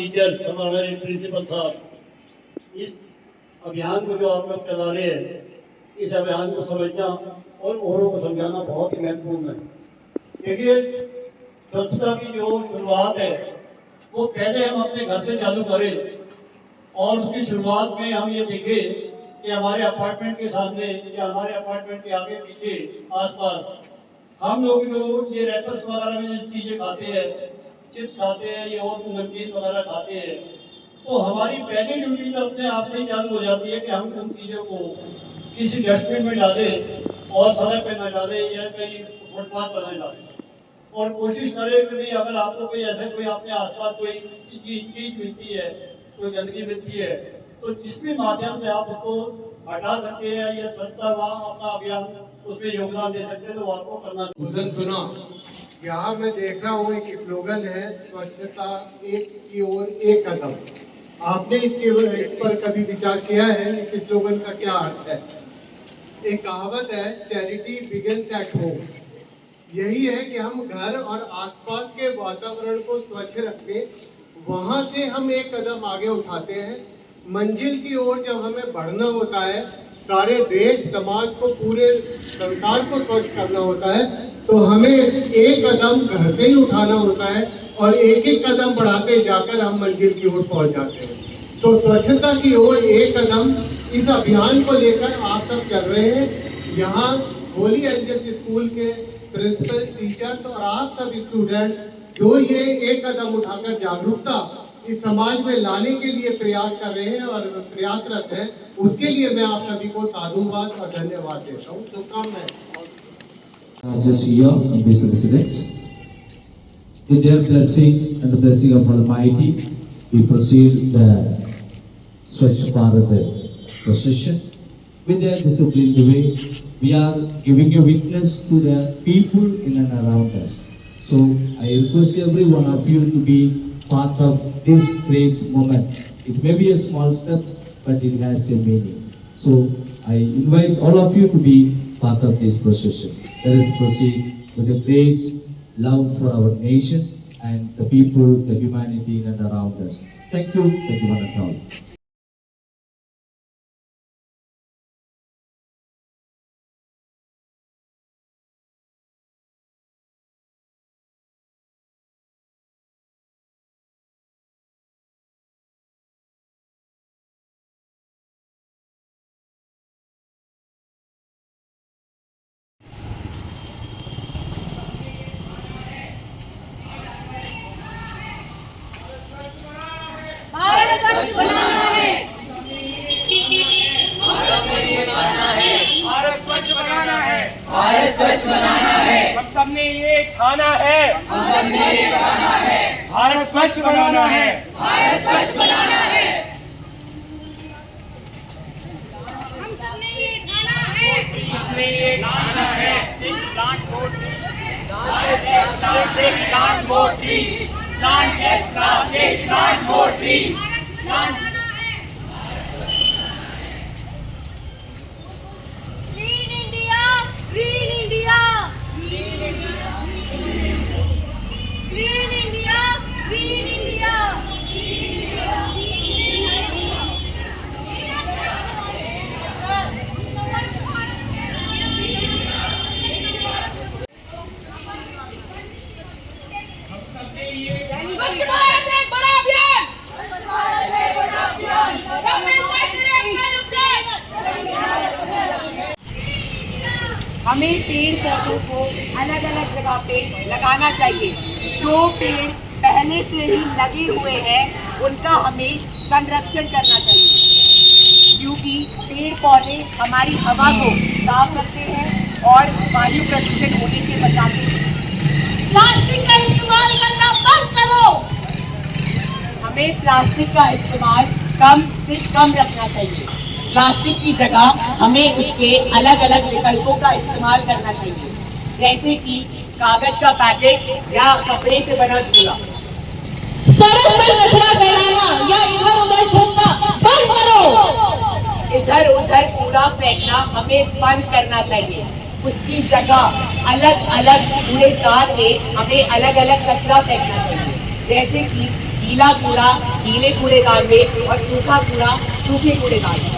Teachers और हमारे principal साहब, इस अभियान को जो आप लोग चला रहे हैं, इस अभियान को समझना और औरों को समझाना बहुत ही महत्वपूर्ण है। देखिए, स्वच्छता की जो शुरुआत है वो पहले हम अपने घर से चालू करें और उसकी शुरुआत में हम ये देखें कि हमारे अपार्टमेंट के सामने या हमारे अपार्टमेंट के आगे पीछे आसपास हम लोग जो ये रैपर्स वगैरह में चीज़ें खाते हैं, चिप्स खाते हैं या और नमकीन वगैरह खाते हैं, तो हमारी पहली ड्यूटी तो अपने आप से ही चालू हो जाती है कि हम उन चीज़ों को किसी डस्टबिन में डालें और सड़क पे न डालें या कहीं फुटपाथ पर न डालें। और कोशिश करें कि भाई अगर आपको कोई ऐसे कोई अपने आसपास कोई चीज़ मिलती है, कोई गंदगी मिलती है, तो जिस भी माध्यम से आप उसको हटा सकते हैं या स्वच्छता वहाँ अपना अभियान उसमें योगदान दे सकते हैं तो आपको करना चाहिए। सुना, यहाँ मैं देख रहा हूँ एक स्लोगन है, स्वच्छता एक की ओर एक कदम। आपने इस पर कभी विचार किया है इस स्लोगन का क्या अर्थ है? एक कहावत है, चैरिटी बिगिंस एट होम। यही है कि हम घर और आसपास के वातावरण को स्वच्छ रखें, वहां से हम एक कदम आगे उठाते हैं। मंजिल की ओर जब हमें बढ़ना होता है, सारे देश समाज को पूरे संसार को स्वच्छ करना होता है, तो हमें एक कदम घर से ही उठाना होता है और एक एक कदम बढ़ाते जाकर हम मंजिल की ओर पहुंच जाते हैं। तो स्वच्छता की ओर एक कदम, इस अभियान को लेकर आप सब चल रहे हैं। यहाँ होली एंजल्स स्कूल के प्रिंसिपल, टीचर्स और आप सब स्टूडेंट जो ये एक कदम उठाकर जागरूकता इस समाज में लाने के लिए प्रयास कर रहे हैं और प्रयासरत हैं, उसके लिए मैं आप सभी को साधुवाद और धन्यवाद देता हूँ। शुभकामनाएं। Just here in this residence, with their blessing and the blessing of Almighty, we proceed the Swachh Bharat procession. With their disciplined way, we are giving a witness to the people in and around us. So I request every one of you to be part of this great moment. It may be a small step, but it has a meaning. So I invite all of you to be part of this procession. Let us proceed with a great love for our nation and the people, the humanity in and around us. Thank you one and all. Bharat स्वच्छ बनाना है, भारत स्वच्छ बनाना है, भारत स्वच्छ बनाना है, हम सबने ये ठाना है, हम सबने ये ठाना है, भारत स्वच्छ बनाना है, भारत स्वच्छ बनाना है, हम सबने ये ठाना है, सबने ये ठाना है। Plant vote, plant vote, plant extra, plant vote, plant clean India, green India, clean India, green India, green India, स्वच्छ भारत एक बड़ा अभियान, स्वच्छ भारत एक बड़ा अभियान, सब मिलकर करें मिलकर। हमें पेड़ पौधों को अलग अलग जगह पे लगाना चाहिए। जो पेड़ पहले से ही लगे हुए हैं उनका हमें संरक्षण करना चाहिए, क्योंकि पेड़ पौधे हमारी हवा को साफ रखते हैं और वायु प्रदूषण होने से बचाते हैं। प्लास्टिक का इस्तेमाल करना बंद करो। हमें प्लास्टिक का इस्तेमाल कम से कम रखना चाहिए। प्लास्टिक की जगह हमें उसके अलग अलग विकल्पों का इस्तेमाल करना चाहिए, जैसे कि कागज का पैकेट या कपड़े से बना झोला। सड़क पर कचरा फैलाना या इधर उधर थूकना बंद करो। इधर उधर कूड़ा फेंकना हमें बंद करना चाहिए। उसकी जगह अलग अलग कूड़ेदान में हमें अलग अलग कचरा फेंकना चाहिए, जैसे कि गीला कूड़ा गीले कूड़ेदान में और सूखा कूड़ा सूखे कूड़ेदान में।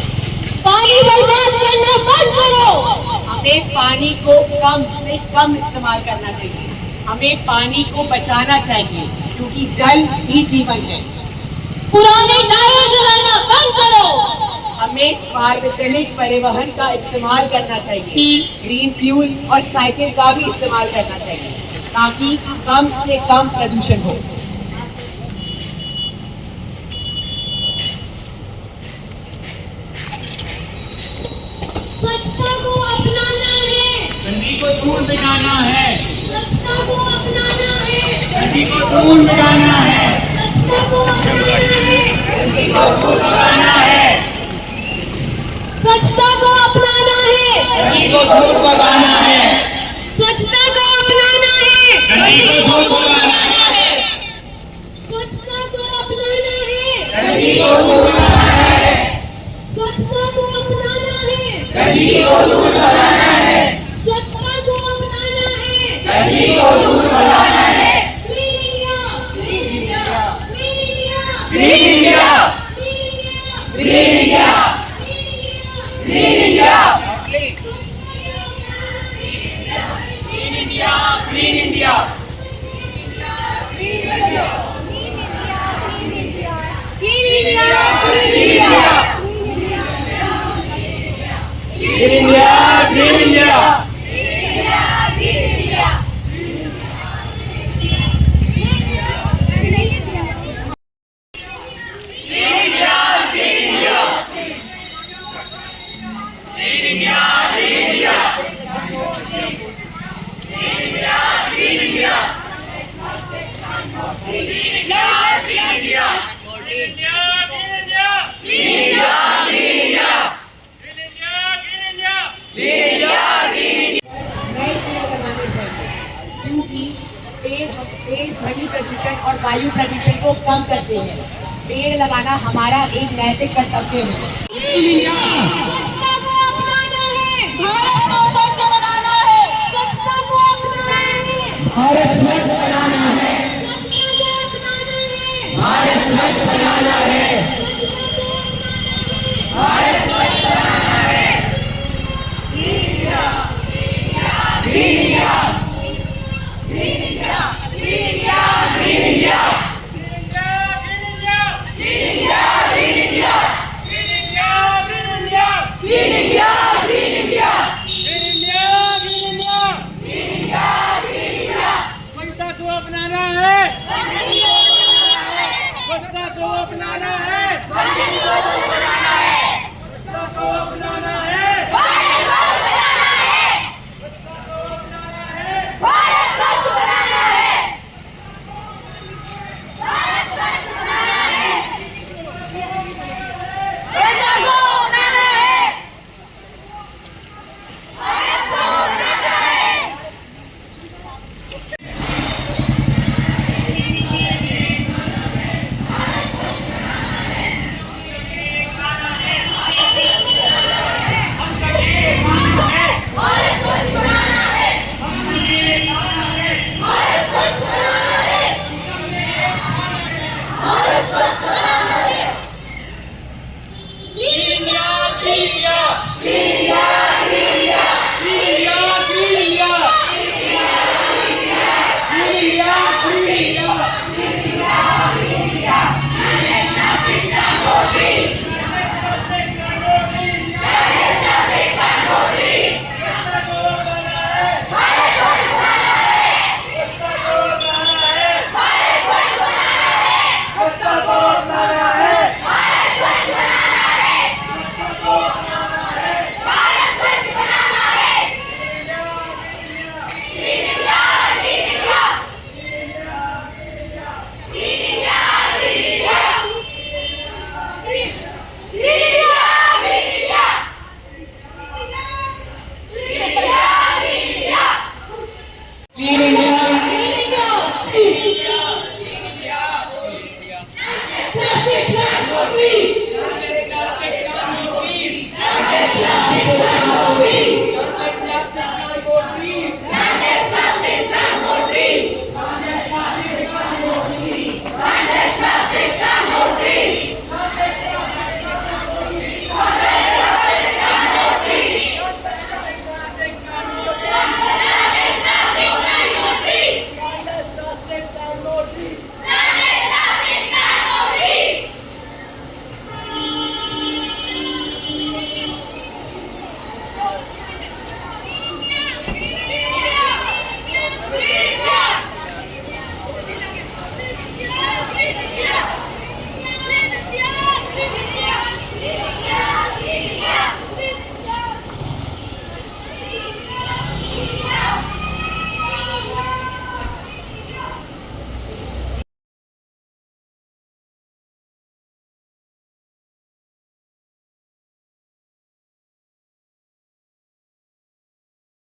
पानी बर्बाद करना बंद करो। हमें पानी को कम से कम इस्तेमाल करना चाहिए। हमें पानी को बचाना चाहिए क्योंकि जल ही जीवन है। पुराने टायर जलाना बंद करो। हमें सार्वजनिक परिवहन का इस्तेमाल करना चाहिए। ग्रीन फ्यूल और साइकिल का भी इस्तेमाल करना चाहिए ताकि कम से कम प्रदूषण हो। स्वच्छता को अपनाना है। गंदगी को दूर मिटाना है। स्वच्छता को अपनाना है। गंदगी को दूर मिटाना है। स्वच्छता को अपनाना है। गंदगी को दूर भगाना है। स्वच्छता को अपनाना है। गंदगी को दूर भगाना है। स्वच्छता को अपनाना है। गंदगी को दूर भगाना है। स्वच्छता को अपनाना है। गंदगी को दूर भगाना है। स्वच्छता को अपनाना है। गंदगी को दूर भगाना है। स्वच्छता को अपनाना है। गंदगी को दूर भगाना है। Clean India, clean India, clean India, green India, clean India, green India, clean India. Green India, green India, green India, green India. नए पेड़ लगाने चाहिए क्योंकि पेड़ ध्वनि प्रदूषण और वायु प्रदूषण को कम करते हैं। पेड़ लगाना हमारा एक नैतिक कर्तव्य है।